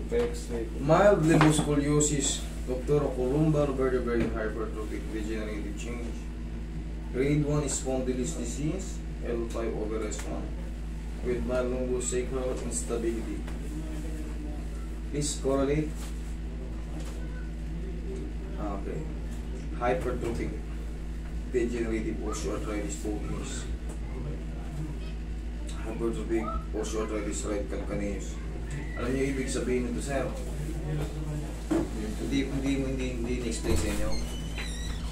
Pa-X-ray. Mild liboscoliosis, torticolumbar vertebrae hypertrophic degenerative change. Grade 1 spondylolisthesis, L5 over S1 with mild lumbosacral instability. Please correlate. Okay. Hypertrophic degenerative osteoarthritis pubis. Hypertrophic osteoarthritis right calcaneus. Alam niyo ibig sabihin nito, sir? Hindi na-explain sa inyo.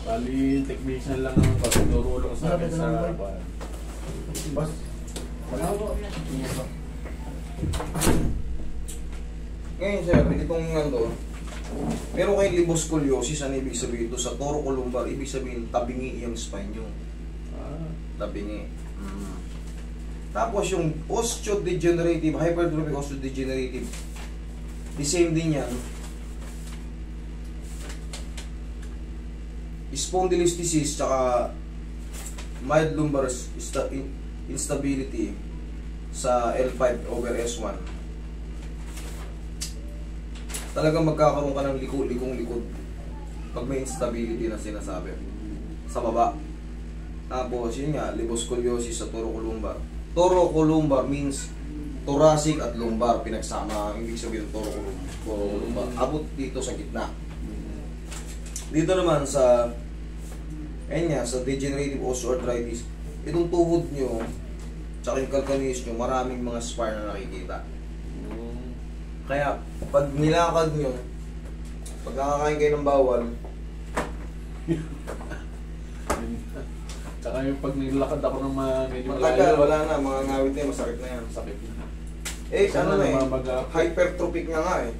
Bali, technician lang naman kasi turulong sa akin sa harapan. Bas. Ngayon, sir, itong nando, meron kayong liboscoliosis, ano ibig sabihin ito? Sa thoracolumbar, ibig sabihin tabingi yung spine nyo. Tabingi. Tapos yung osteodegenerative, hypertrophic osteodegenerative, the same din yan. Spondylolisthesis tsaka mild lumbar instability sa L5 over S1. Talagang magkakaroon ka ng likong likod pag may instability na sinasabi sa baba. Tapos yun nga, liboscoliosis sa thoracolumbar. Thoracolumbar means thoracic at lumbar pinagsama. Ibig sabihin ng thoracolumbar. Abot dito sa gitna. Dito naman sa sa degenerative osteoarthritis, itong tuhod nyo tsaka yung calcaneus nyo, maraming mga spine na nakikita. Kaya pag nilakad nyo, pag nakakain kayo ng bawal, Tsaka yung pag nilakad ako ng medyo matagal, wala na, mga ngawit na yun, masakit na yan. Sakit na. Ano na hypertrophic nga eh.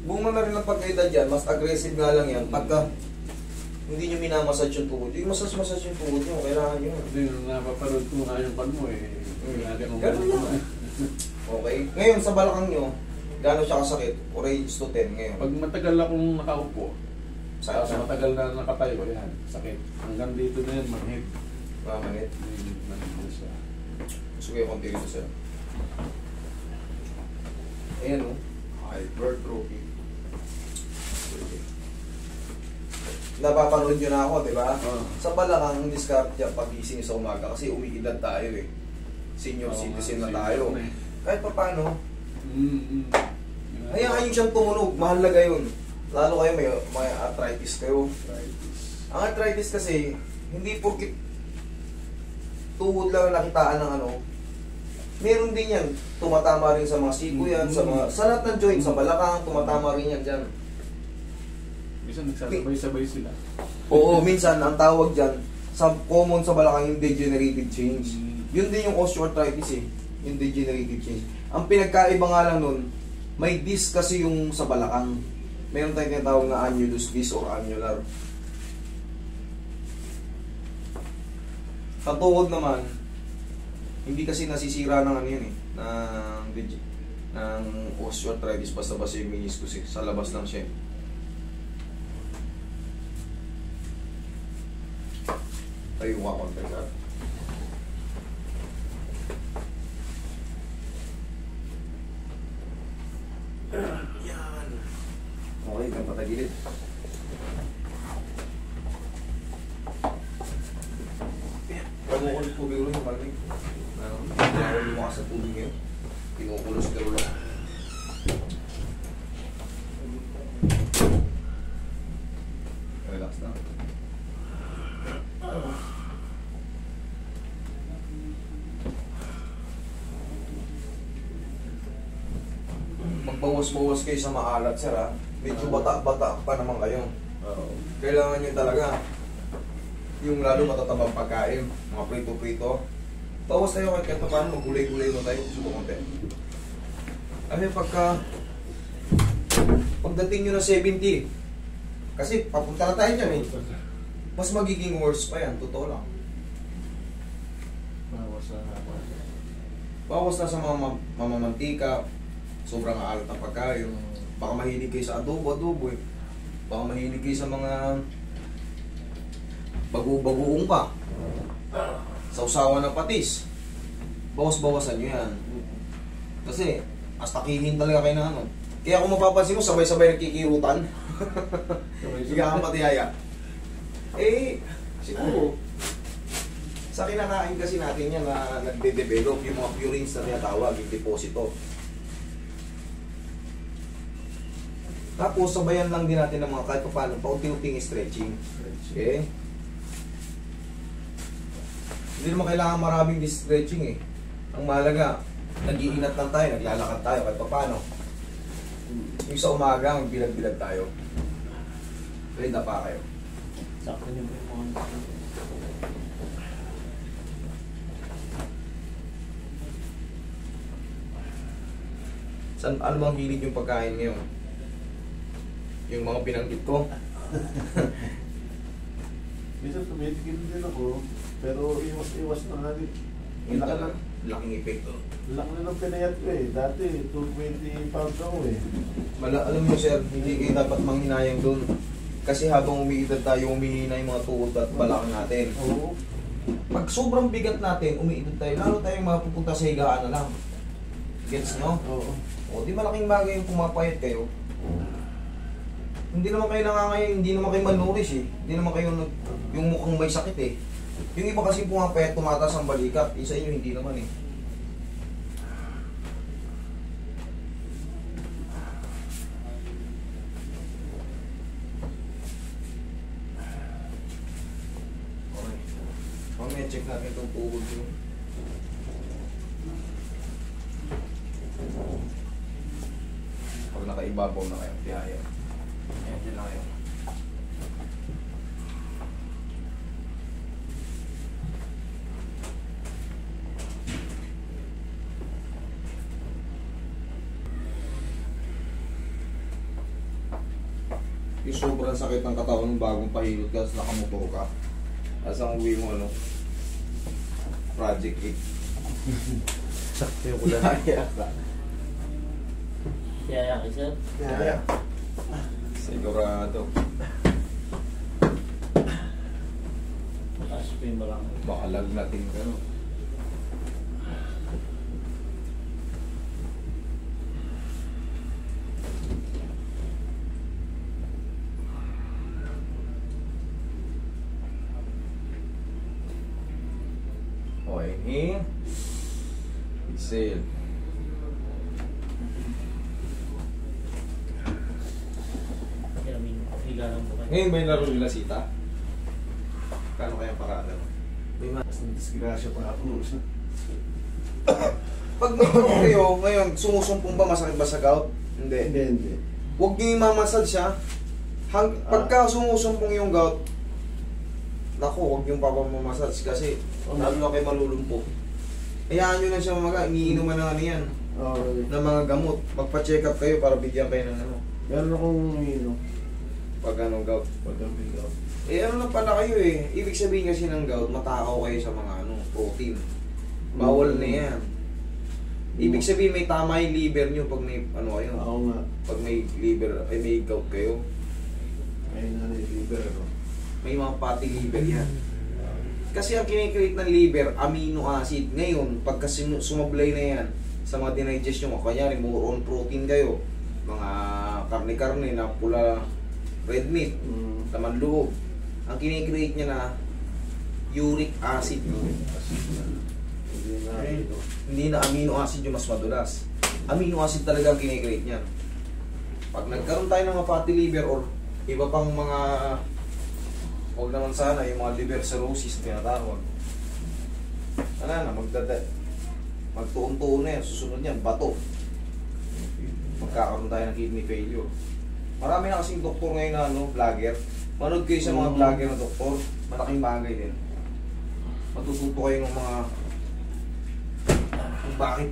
Bunga na rin ang pagkaedad dyan, mas aggressive nga lang yan. Pagka hindi nyo minamassage yung tuhod, yung massage yung tuhod nyo, kailangan nyo. Hindi, napapanood ko nga yung pan mo eh. Ganun lang. Okay. Ngayon sa balakang nyo, gano'n siya kasakit? O range to 10 ngayon? Pag matagal akong nakaupo, Tapos matagal na nakatayo, yan, sakit. Hanggang dito na yan, manhid. Manhid? Manhid siya. Sige, konti rito sir. Ayan o. Hypertrophy. Napapanood nyo na ako, di ba? Sa balakang discard niya pagising sa umaga kasi umiidad tayo eh. Senior citizen na tayo. Kahit pa paano, hayaan nyo siyang tumunog, mahalaga yun. Lalo kayo may arthritis kayo. Ang arthritis kasi, hindi porkit tuhod lang nakitaan ng ano, meron din yan. Tumatama rin sa mga siko yan, sa lahat ng joint, sa balakang, tumatama rin yan dyan. Minsan nagsasabay-sabay sila. Oo, minsan ang tawag dyan, sa common sa balakang yung degenerative change. Yun din yung osteoarthritis eh, yung degenerative change. Ang pinagkaiba nga lang nun, may disc kasi yung sa balakang. Meron tayong tinatawag na annulus disc or annular. Sa tuhod naman, hindi kasi nasisira ng ano yun eh, ng osteoarthritis basta-basta yung meniscus eh, sa labas lang siya eh. Tayo ka konti ka. Yan. Okay, kang patagilid. Pag-ukulit po biro yung malamig. Kaya lumakas sa tubig yun. Kinukulos ka ulo. Relax na. Magbawas-bawas kayo sa maalat, sir ha. Medyo bata-bata pa naman kayo. Kailangan nyo talaga yung lalo matatabang pagkain, mga prito-prito. Bawas tayo kahit paano, magulay-gulay mo tayo, gusto ko konti. Ano yung pagdating nyo na 70, kasi papunta na tayo dyan eh, mas magiging worse pa yan, totoo lang. Bawas na sa mga mamamantika, sobrang aalat ng pagkain. Baka mahilig kayo sa adobo eh. Baka mahilig kayo sa mga bago-bagoong pa. Sausawan ng patis. Bawas-bawasan nyo yan. Kasi, hasta kilin talaga kayo na ano. Kaya kung mapapansin mo, sabay-sabay nagkikirutan. Hindi ka matiyaya. Eh, siguro, sa kinakain kasi natin yan na nagde-develop yung mga purines na tinatawag, yung deposito. Tapos, sabayan lang din natin ng mga kahit pa paano, paunti-unting stretching. Okay? Hindi naman kailangan maraming stretching eh. Ang mahalaga, nag-iinat lang tayo, naglalakad tayo kahit pa paano. Yung sa umaga, magbilag-bilag tayo. Ready na pa kayo. Sakto niyo po yung mga... San, ano bang hilig yung pagkain ngayon? Yung mga binanggit ko? Minsan tumitikim din ako, pero iwas-iwas na nga din. Yun talaga, laking epekto. Laki na ng pinayat ko eh. Dati, 220 pounds ako eh. Alam mo sir, hindi kayo dapat manghinayang doon. Kasi habang umiidad tayo, umihina yung mga tuhod at balakang natin. Oo. Pag sobrang bigat natin, umiidad tayo, lalo tayong mapupunta sa higaan na lang. Gets nyo? Oo. O, di malaking bagay yung pumapayat kayo. Hindi naman kayo nangangayon, hindi naman kayo manuris eh. Hindi naman kayo yung mukhang may sakit eh. Yung iba kasi pumapayat, tumataas ang balikat. Isa inyo, hindi naman eh. Okay. Mamaya check natin itong tuhod nyo. Pag nakaibabaw na kayo, tihaya. Ayan, dyan na kayo. Yung sobrang sakit ng katawan ng bagong pahilot ka, tapos nakamotor ka. Tapos ang uwi mo, ano? Project 8. Sakto yung ulan. Tihaya ka. Kaya kayo, sir? Tihaya. Sigurado. Mataas po yung barang. Baka lagnatin ka, no? Okay, inhale. Exhale. Kaya may higa lang po kayo. Ngayon may laro nila sita. Kano kaya parada mo? May mas disgrasya pa ako. Pag may laro kayo, ngayon, sumusumpong ba, masakit ba sa gout? Hindi. Hindi. Huwag niyo imamasal siya. Pagka sumusumpong yung gout, naku, huwag yung papamamasage kasi lalo na kayo malulumpo. Hayaan nyo lang siya mamaga, iniinuman na ano yan, Okay. ng mga gamot. Magpa-check up kayo para bigyan kayo ng ano, Meron akong umiinom. pag ano, gout. Pagkambing ako. Eh ano na pala kayo eh, ibig sabihin kasi ng gout, matakaw kayo sa mga ano, protein. Bawal na yan. Ibig sabihin may tama yung liver nyo pag may ano kayo. Ako nga. Pag may liver, ay may gout kayo. Ayun na liver ako. May mga fatty liver yan. Kasi ang kinikreate ng liver, amino acid. Ngayon, pagka sumablay na yan sa mga dinigest nyo, kanyari more on protein kayo, mga karne-karne na pula, red meat, laman loob. Ang kinikreate niya na uric acid. Hindi na ito. Hindi na amino acid yung mas madulas. Amino acid talaga ang kinikreate niyan. Pag nagkaroon tayo ng mga fatty liver or iba pang mga, huwag naman sana yung mga liver cirrhosis tinatawag. Ano na, magtuon-tuon na yan, susunod yan, bato. Magkakaroon tayo ng kidney failure. Marami na kasing doktor ngayon na ano, vlogger. Manood kayo sa mga vlogger na doktor, malaking bagay din. Matututo kayo ng mga kung bakit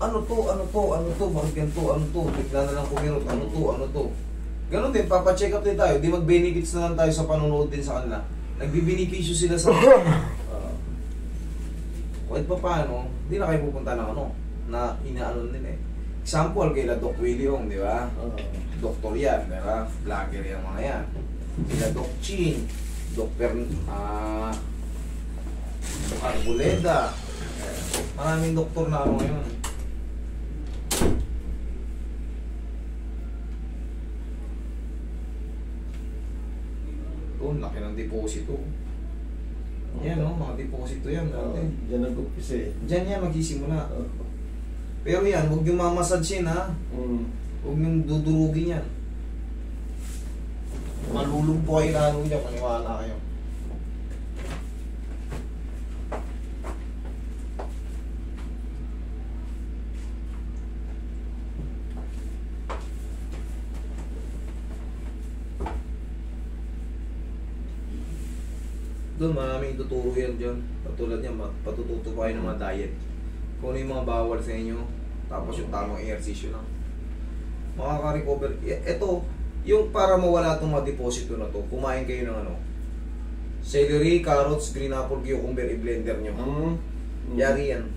ano to, bakit ganito, ano to, bigla na lang kumirot, ano to. Ganon din, papacheck up din tayo, di mag-benefits na lang tayo sa panonood din sa kanila. Nagbibenepisyo sila sa kahit pa paano, hindi na kayo pupunta ng ano, na inaano din eh. Example, kaila Doc Willie Ong, di ba? Doktor yan, di ba? Vlogger yan mga yan. Sila Doc Chin, Dr. Arboleda. Maraming doktor na ano ngayon. deposito. Yan o, mga deposito yan. Diyan nag-umpisa eh. Diyan yan magsisimula. Oo. Pero yan, huwag yung mamassage yan ha. Huwag yung dudurugin yan. Malulumpo kayo lalo niya, maniwala kayo. Doon maraming ituturo yan dyan. Patulad niya, patututo pa kayo ng mga diet. Kung ano yung mga bawal sa inyo, tapos yung tamang ehersisyo lang. Makaka-recover. Ito, yung para mawala itong mga deposito na to, kumain kayo ng ano, celery, carrots, green apple, cucumber, i-blender nyo. Yari yan.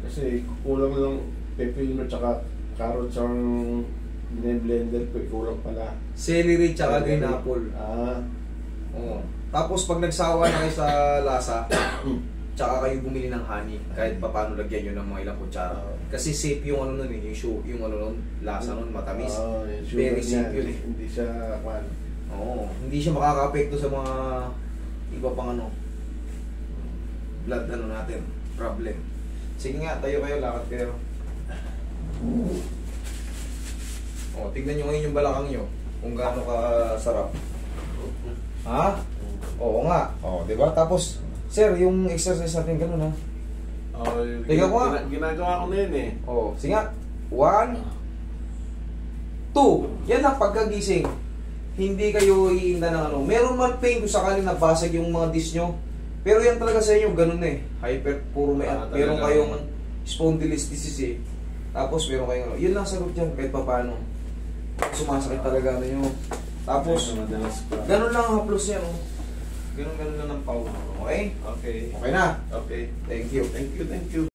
Kasi kulang lang pepino tsaka carrots ang blender ko, kulang pala. Celery tsaka green apple. Oo. Tapos pag nagsawa na kayo sa lasa, tsaka kayo bumili ng honey, kahit pa paano lagyan nyo ng mga ilang kutsara. Kasi safe yung ano nun eh, yung ano nun, lasa nun, matamis. Very safe yun eh. Hindi siya, Oo, hindi siya makaka-apekto sa mga iba pang ano, blood ano natin, problem. Sige nga, tayo kayo, lakad kayo. O, tignan nyo ngayon yung balakang nyo, kung gaano ka sarap. Ha? Oo nga. O, diba? Tapos, sir, yung exercise natin ganun ha. Tingnan ko nga. Ginagawa ko na yun eh. O, sige nga. 1, 2. Yan ang pagkagising. Hindi kayo iinda ng ano. Meron man pain kung sakaling nabasag yung mga disc nyo. Pero yan talaga sa inyo, ganun eh. Hyper, puro may meron kayong spondylolisthesis eh. Tapos meron kayong ano. Yun lang sagot dyan, kahit pa paano. Sumasakit talaga na nyo. Tapos, ganun lang ang haplos yan. Oh. Ganun lang ang power. Okay? Okay. Okay na? Okay. Thank you. Thank you, thank you.